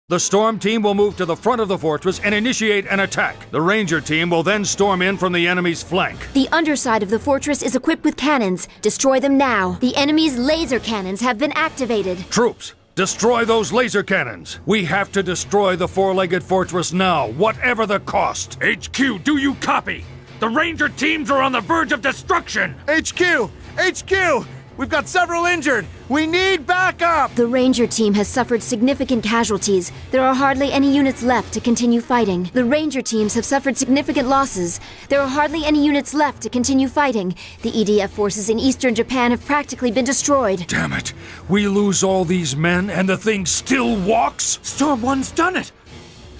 The Storm team will move to the front of the fortress and initiate an attack. The Ranger team will then storm in from the enemy's flank. The underside of the fortress is equipped with cannons. Destroy them now. The enemy's laser cannons have been activated. Troops, destroy those laser cannons. We have to destroy the four-legged fortress now, whatever the cost. HQ, do you copy? The Ranger teams are on the verge of destruction! HQ! HQ! We've got several injured! We need backup! The Ranger team has suffered significant casualties. There are hardly any units left to continue fighting. The Ranger teams have suffered significant losses. There are hardly any units left to continue fighting. The EDF forces in eastern Japan have practically been destroyed. Damn it! We lose all these men and the thing still walks? Storm 1's done it!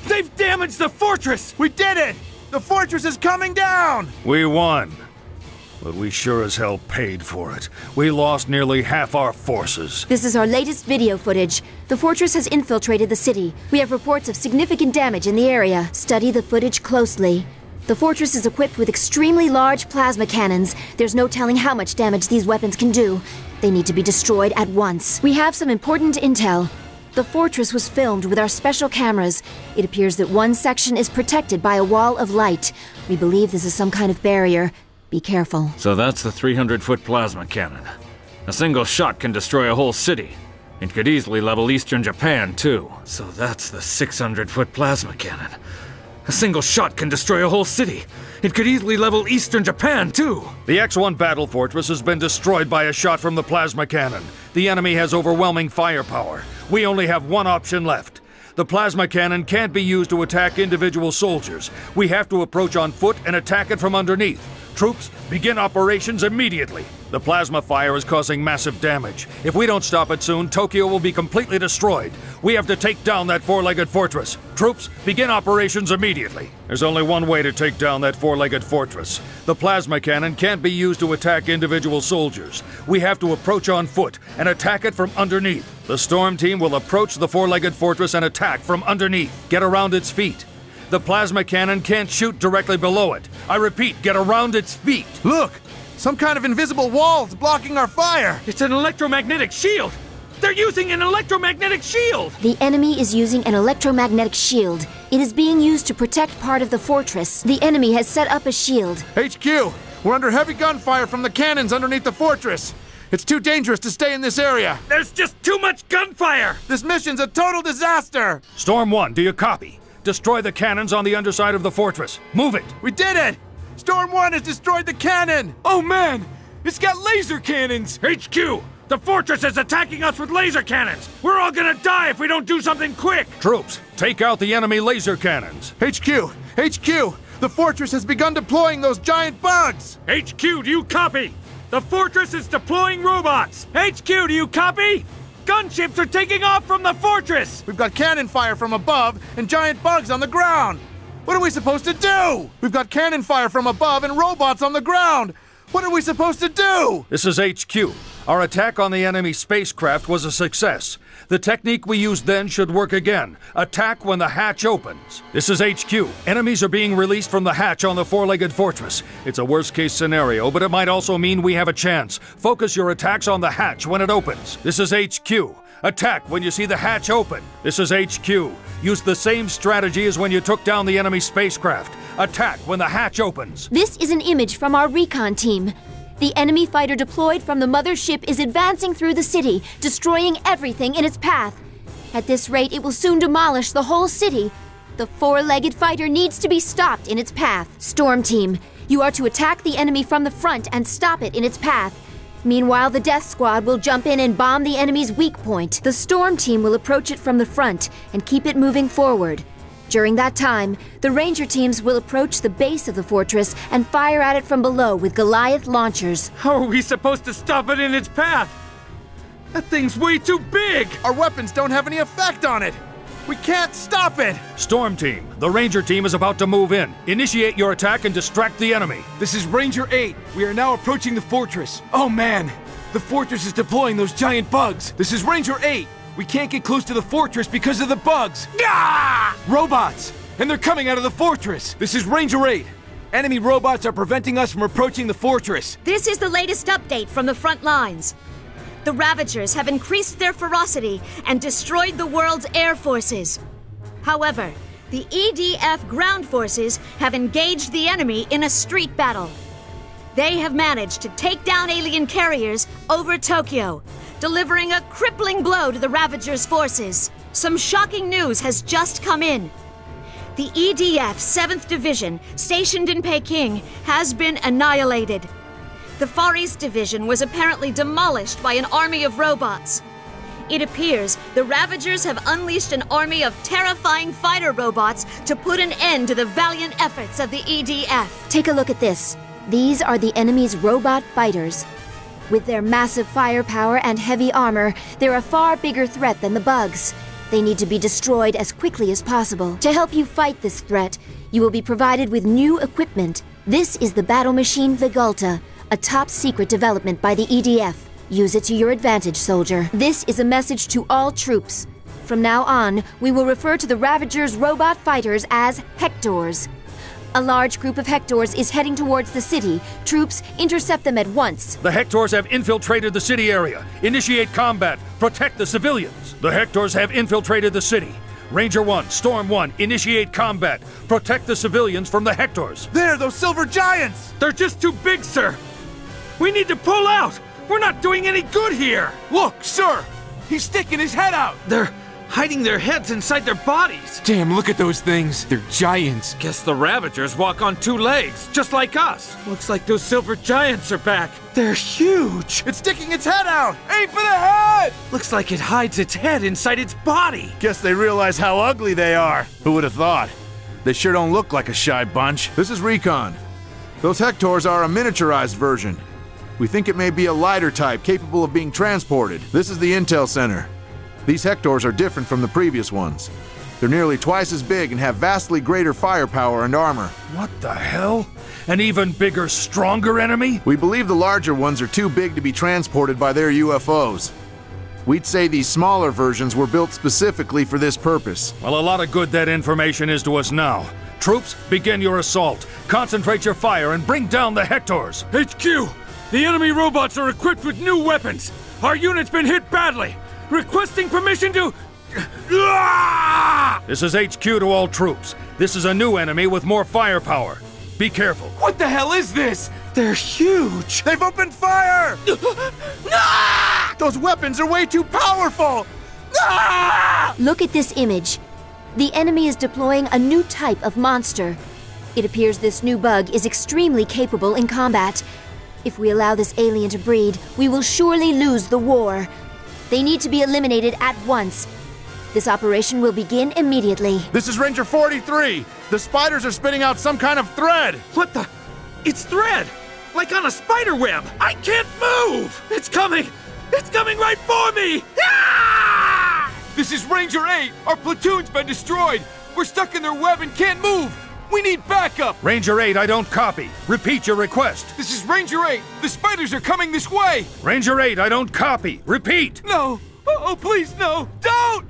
They've damaged the fortress! We did it! The fortress is coming down! We won. But we sure as hell paid for it. We lost nearly half our forces. This is our latest video footage. The fortress has infiltrated the city. We have reports of significant damage in the area. Study the footage closely. The fortress is equipped with extremely large plasma cannons. There's no telling how much damage these weapons can do. They need to be destroyed at once. We have some important intel. The fortress was filmed with our special cameras. It appears that one section is protected by a wall of light. We believe this is some kind of barrier. Be careful. So that's the 300-foot plasma cannon. A single shot can destroy a whole city. It could easily level eastern Japan, too. So that's the 600-foot plasma cannon. A single shot can destroy a whole city. It could easily level eastern Japan, too. The X-1 battle fortress has been destroyed by a shot from the plasma cannon. The enemy has overwhelming firepower. We only have one option left. The plasma cannon can't be used to attack individual soldiers. We have to approach on foot and attack it from underneath. Troops, begin operations immediately. The plasma fire is causing massive damage. If we don't stop it soon, Tokyo will be completely destroyed. We have to take down that four-legged fortress. Troops, begin operations immediately. There's only one way to take down that four-legged fortress. The plasma cannon can't be used to attack individual soldiers. We have to approach on foot and attack it from underneath. The Storm team will approach the four-legged fortress and attack from underneath. Get around its feet. The plasma cannon can't shoot directly below it. I repeat, get around its feet. Look! Some kind of invisible wall's blocking our fire! It's an electromagnetic shield! They're using an electromagnetic shield! The enemy is using an electromagnetic shield. It is being used to protect part of the fortress. The enemy has set up a shield. HQ! We're under heavy gunfire from the cannons underneath the fortress! It's too dangerous to stay in this area! There's just too much gunfire! This mission's a total disaster! Storm 1, do you copy? Destroy the cannons on the underside of the fortress. Move it! We did it! Storm 1 has destroyed the cannon! Oh man! It's got laser cannons! HQ! The fortress is attacking us with laser cannons! We're all gonna die if we don't do something quick! Troops, take out the enemy laser cannons. HQ! HQ! The fortress has begun deploying those giant bugs! HQ, do you copy? The fortress is deploying robots! HQ, do you copy? Gunships are taking off from the fortress! We've got cannon fire from above and giant bugs on the ground! What are we supposed to do? We've got cannon fire from above and robots on the ground! What are we supposed to do? This is HQ. Our attack on the enemy spacecraft was a success. The technique we used then should work again. Attack when the hatch opens. This is HQ. Enemies are being released from the hatch on the four-legged fortress. It's a worst-case scenario, but it might also mean we have a chance. Focus your attacks on the hatch when it opens. This is HQ. Attack when you see the hatch open. This is HQ. Use the same strategy as when you took down the enemy spacecraft. Attack when the hatch opens. This is an image from our recon team. The enemy fighter deployed from the mothership is advancing through the city, destroying everything in its path. At this rate, it will soon demolish the whole city. The four-legged fighter needs to be stopped in its path. Storm team, you are to attack the enemy from the front and stop it in its path. Meanwhile, the Death Squad will jump in and bomb the enemy's weak point. The Storm team will approach it from the front and keep it moving forward. During that time, the Ranger teams will approach the base of the fortress and fire at it from below with Goliath launchers. How are we supposed to stop it in its path? That thing's way too big! Our weapons don't have any effect on it! We can't stop it! Storm team, the Ranger team is about to move in. Initiate your attack and distract the enemy. This is Ranger 8. We are now approaching the fortress. Oh man! The fortress is deploying those giant bugs. This is Ranger 8. We can't get close to the fortress because of the bugs. Ah! Robots! And they're coming out of the fortress. This is Ranger 8. Enemy robots are preventing us from approaching the fortress. This is the latest update from the front lines. The Ravagers have increased their ferocity and destroyed the world's air forces. However, the EDF ground forces have engaged the enemy in a street battle. They have managed to take down alien carriers over Tokyo, delivering a crippling blow to the Ravagers' forces. Some shocking news has just come in. The EDF 7th Division, stationed in Peking, has been annihilated. The Far East Division was apparently demolished by an army of robots. It appears the Ravagers have unleashed an army of terrifying fighter robots to put an end to the valiant efforts of the EDF. Take a look at this. These are the enemy's robot fighters. With their massive firepower and heavy armor, they're a far bigger threat than the bugs. They need to be destroyed as quickly as possible. To help you fight this threat, you will be provided with new equipment. This is the battle machine Vigulta, a top-secret development by the EDF. Use it to your advantage, soldier. This is a message to all troops. From now on, we will refer to the Ravagers' robot fighters as Hectors. A large group of Hectors is heading towards the city. Troops, intercept them at once. The Hectors have infiltrated the city area. Initiate combat. Protect the civilians. The Hectors have infiltrated the city. Ranger 1, Storm 1, initiate combat. Protect the civilians from the Hectors. There, those silver giants! They're just too big, sir! We need to pull out! We're not doing any good here! Look, sir! He's sticking his head out! They're hiding their heads inside their bodies! Damn, look at those things. They're giants. Guess the Ravagers walk on 2 legs, just like us. Looks like those silver giants are back. They're huge! It's sticking its head out! Aim for the head! Looks like it hides its head inside its body. Guess they realize how ugly they are. Who would have thought? They sure don't look like a shy bunch. This is Recon. Those Hectors are a miniaturized version. We think it may be a lighter type capable of being transported. This is the Intel Center. These Hectors are different from the previous ones. They're nearly twice as big and have vastly greater firepower and armor. What the hell? An even bigger, stronger enemy? We believe the larger ones are too big to be transported by their UFOs. We'd say these smaller versions were built specifically for this purpose. Well, a lot of good that information is to us now. Troops, begin your assault. Concentrate your fire and bring down the Hectors. HQ! The enemy robots are equipped with new weapons. Our unit's been hit badly. Requesting permission to... This is HQ to all troops. This is a new enemy with more firepower. Be careful. What the hell is this? They're huge. They've opened fire! Those weapons are way too powerful! Look at this image. The enemy is deploying a new type of monster. It appears this new bug is extremely capable in combat. If we allow this alien to breed, we will surely lose the war. They need to be eliminated at once. This operation will begin immediately. This is Ranger 43! The spiders are spitting out some kind of thread! What the? It's thread! Like on a spider web! I can't move! It's coming! It's coming right for me! Ah! This is Ranger 8! Our platoon's been destroyed! We're stuck in their web and can't move! We need backup! Ranger 8, I don't copy. Repeat your request. This is Ranger 8! The spiders are coming this way! Ranger 8, I don't copy. Repeat! No! Oh, please, no! Don't!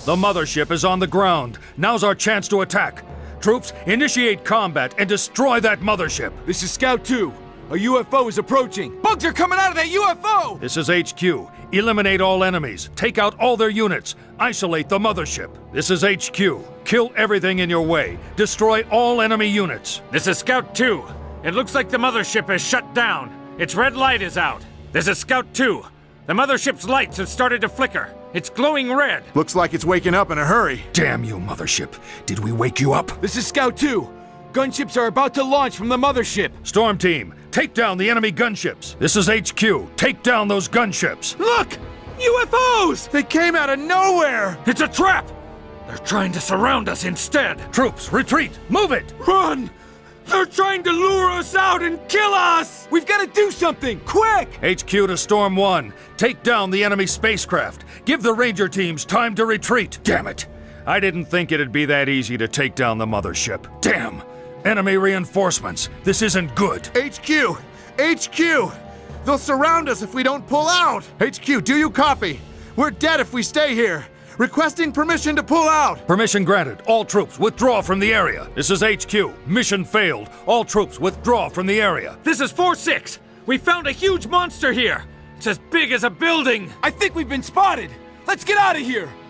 The mothership is on the ground. Now's our chance to attack. Troops, initiate combat and destroy that mothership. This is Scout 2. A UFO is approaching. Bugs are coming out of that UFO! This is HQ. Eliminate all enemies. Take out all their units. Isolate the mothership. This is HQ. Kill everything in your way. Destroy all enemy units. This is Scout 2. It looks like the mothership is shut down. Its red light is out. This is Scout 2. The mothership's lights have started to flicker. It's glowing red. Looks like it's waking up in a hurry. Damn you, mothership. Did we wake you up? This is Scout 2. Gunships are about to launch from the mothership. Storm Team, take down the enemy gunships. This is HQ. Take down those gunships. Look! UFOs! They came out of nowhere! It's a trap! They're trying to surround us instead. Troops, retreat! Move it! Run! They're trying to lure us out and kill us! We've got to do something! Quick! HQ to Storm 1. Take down the enemy spacecraft. Give the Ranger teams time to retreat. Damn it! I didn't think it'd be that easy to take down the mothership. Damn! Enemy reinforcements. This isn't good. HQ! HQ! They'll surround us if we don't pull out! HQ, do you copy? We're dead if we stay here. Requesting permission to pull out! Permission granted. All troops withdraw from the area. This is HQ. Mission failed. All troops withdraw from the area. This is 4-6. We found a huge monster here. It's as big as a building. I think we've been spotted. Let's get out of here!